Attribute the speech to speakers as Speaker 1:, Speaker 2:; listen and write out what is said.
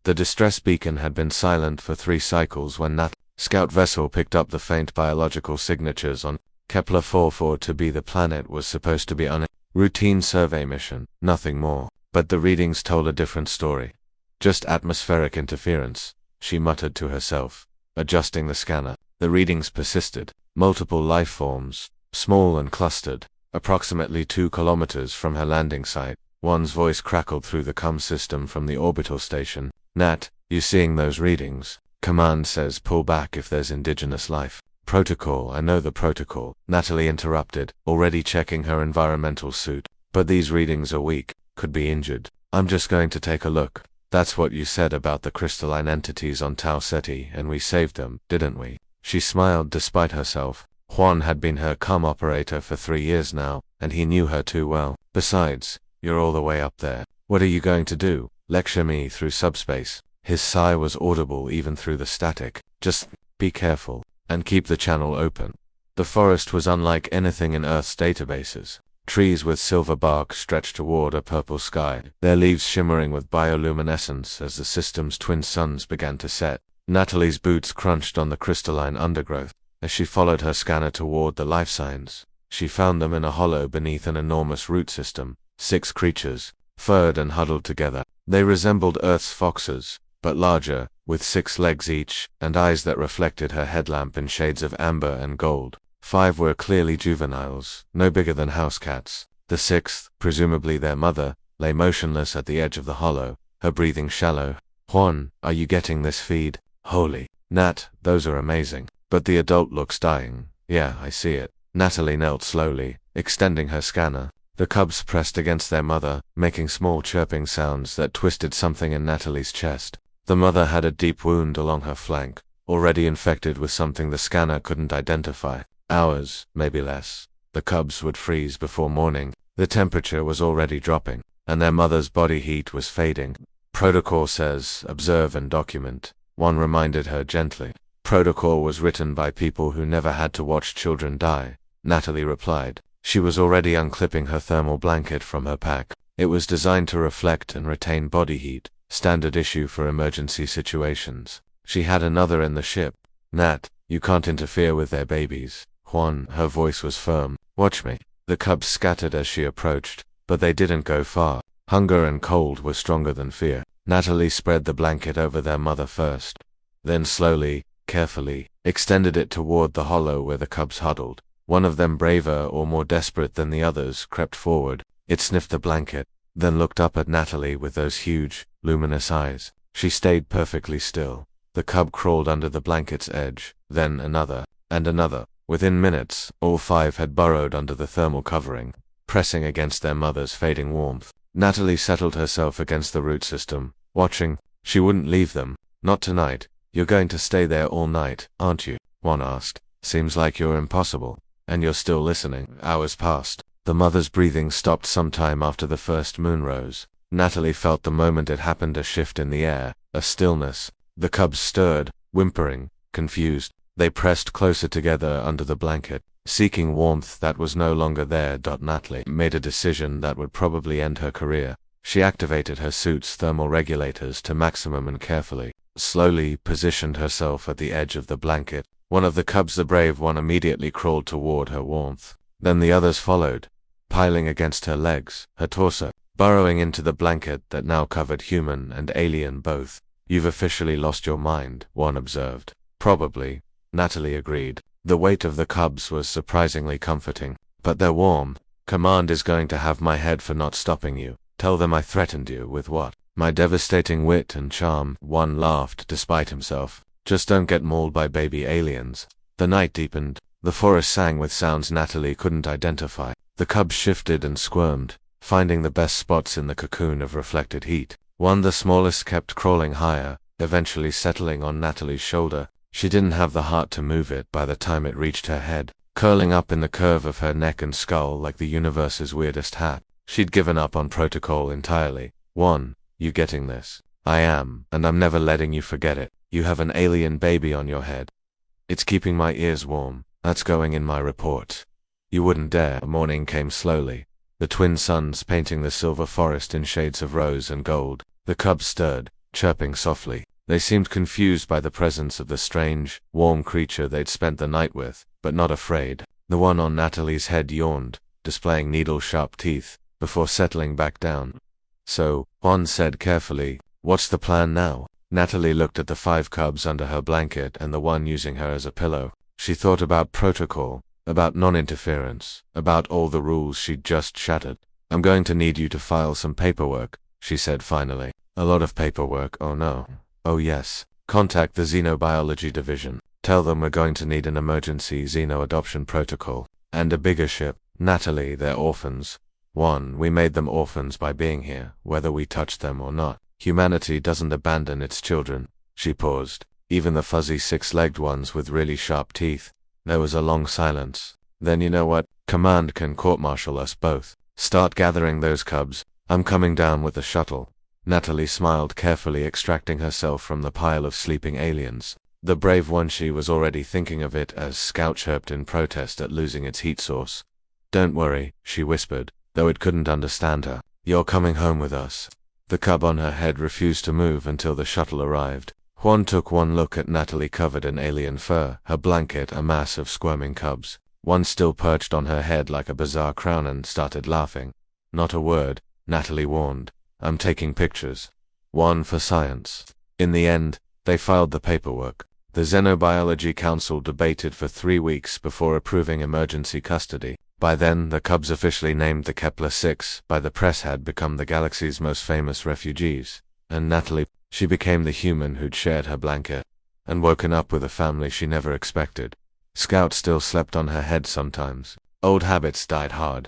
Speaker 1: The distress beacon had been silent for 3 cycles when Natalie's scout vessel picked up the faint biological signatures on Kepler 44 to be the planet was supposed to be on a routine survey mission, nothing more. But the readings told a different story. Just atmospheric interference, she muttered to herself, adjusting the scanner. The readings persisted. Multiple life forms, small and clustered, approximately 2 kilometers from her landing site. One's voice crackled through the comm system from the orbital station. Nat, you seeing those readings? Command says pull back if there's indigenous life. Protocol, I know the protocol, Natalie interrupted, already checking her environmental suit. But these readings are weak, could be injured. I'm just going to take a look. That's what you said about the crystalline entities on Tau Ceti, and we saved them, didn't we? She smiled despite herself. Juan had been her comm operator for 3 years now, and he knew her too well. Besides, you're all the way up there. What are you going to do? Lecture me through subspace? His sigh was audible even through the static. Just be careful, and keep the channel open. The forest was unlike anything in Earth's databases. Trees with silver bark stretched toward a purple sky, their leaves shimmering with bioluminescence as the system's twin suns began to set. Natalie's boots crunched on the crystalline undergrowth. As she followed her scanner toward the life signs, she found them in a hollow beneath an enormous root system. 6 creatures, furred and huddled together. They resembled Earth's foxes, but larger, with 6 legs each, and eyes that reflected her headlamp in shades of amber and gold. 5 were clearly juveniles, no bigger than house cats. The 6th, presumably their mother, lay motionless at the edge of the hollow, her breathing shallow. Juan, are you getting this feed? Holy Nat, those are amazing. But the adult looks dying. Yeah, I see it. Natalie knelt slowly, extending her scanner. The cubs pressed against their mother, making small chirping sounds that twisted something in Natalie's chest. The mother had a deep wound along her flank, already infected with something the scanner couldn't identify. Hours, maybe less. The cubs would freeze before morning. The temperature was already dropping, and their mother's body heat was fading. Protocol says, observe and document. One reminded her gently. Protocol was written by people who never had to watch children die, Natalie replied. She was already unclipping her thermal blanket from her pack. It was designed to reflect and retain body heat, standard issue for emergency situations. She had another in the ship. Nat, you can't interfere with their babies. Juan, her voice was firm. Watch me. The cubs scattered as she approached, but they didn't go far. Hunger and cold were stronger than fear. Natalie spread the blanket over their mother first. Then slowly, carefully, extended it toward the hollow where the cubs huddled. One of them, braver or more desperate than the others, crept forward. It sniffed the blanket, then looked up at Natalie with those huge, luminous eyes. She stayed perfectly still. The cub crawled under the blanket's edge, then another, and another. Within minutes, all 5 had burrowed under the thermal covering, pressing against their mother's fading warmth. Natalie settled herself against the root system, watching. She wouldn't leave them. Not tonight. You're going to stay there all night, aren't you? One asked. Seems like you're impossible. And you're still listening. Hours passed. The mother's breathing stopped sometime after the first moon rose. Natalie felt the moment it happened a shift in the air, a stillness. The cubs stirred, whimpering, confused. They pressed closer together under the blanket, seeking warmth that was no longer there. Natalie made a decision that would probably end her career. She activated her suit's thermal regulators to maximum and carefully, slowly positioned herself at the edge of the blanket. One of the cubs, the brave one, immediately crawled toward her warmth. Then the others followed, piling against her legs, her torso, burrowing into the blanket that now covered human and alien both. You've officially lost your mind, one observed. Probably, Natalie agreed. The weight of the cubs was surprisingly comforting. But they're warm. Command is going to have my head for not stopping you. Tell them I threatened you with what? My devastating wit and charm. One laughed despite himself. Just don't get mauled by baby aliens. The night deepened. The forest sang with sounds Natalie couldn't identify. The cubs shifted and squirmed, finding the best spots in the cocoon of reflected heat. One, the smallest, kept crawling higher, eventually settling on Natalie's shoulder. She didn't have the heart to move it by the time it reached her head, curling up in the curve of her neck and skull like the universe's weirdest hat. She'd given up on protocol entirely. One, you getting this? I am, and I'm never letting you forget it. You have an alien baby on your head. It's keeping my ears warm. That's going in my report. You wouldn't dare. Morning came slowly, the twin suns painting the silver forest in shades of rose and gold. The cubs stirred, chirping softly. They seemed confused by the presence of the strange, warm creature they'd spent the night with, but not afraid. The one on Natalie's head yawned, displaying needle-sharp teeth, before settling back down. So, Juan said carefully, "What's the plan now?" Natalie looked at the 5 cubs under her blanket and the one using her as a pillow. She thought about protocol, about non-interference, about all the rules she'd just shattered. "I'm going to need you to file some paperwork," she said finally. "A lot of paperwork, oh no. Oh yes. Contact the Xenobiology Division. Tell them we're going to need an emergency xeno-adoption protocol. And a bigger ship. Natalie, they're orphans. One, we made them orphans by being here, whether we touched them or not. Humanity doesn't abandon its children." She paused. "Even the fuzzy 6-legged ones with really sharp teeth." There was a long silence. "Then you know what? Command can court-martial us both. Start gathering those cubs. I'm coming down with the shuttle." Natalie smiled, carefully extracting herself from the pile of sleeping aliens. The brave one, she was already thinking of it as Scout chirped in protest at losing its heat source. "Don't worry," she whispered, though it couldn't understand her. "You're coming home with us." The cub on her head refused to move until the shuttle arrived. Juan took one look at Natalie, covered in alien fur, her blanket a mass of squirming cubs. One still perched on her head like a bizarre crown, and started laughing. "Not a word," Natalie warned. "I'm taking pictures. One for science." In the end, they filed the paperwork. The Xenobiology Council debated for 3 weeks before approving emergency custody. By then, the cubs, officially named the Kepler-6 by the press, had become the galaxy's most famous refugees. And Natalie, she became the human who'd shared her blanket and woken up with a family she never expected. Scout still slept on her head sometimes. Old habits died hard.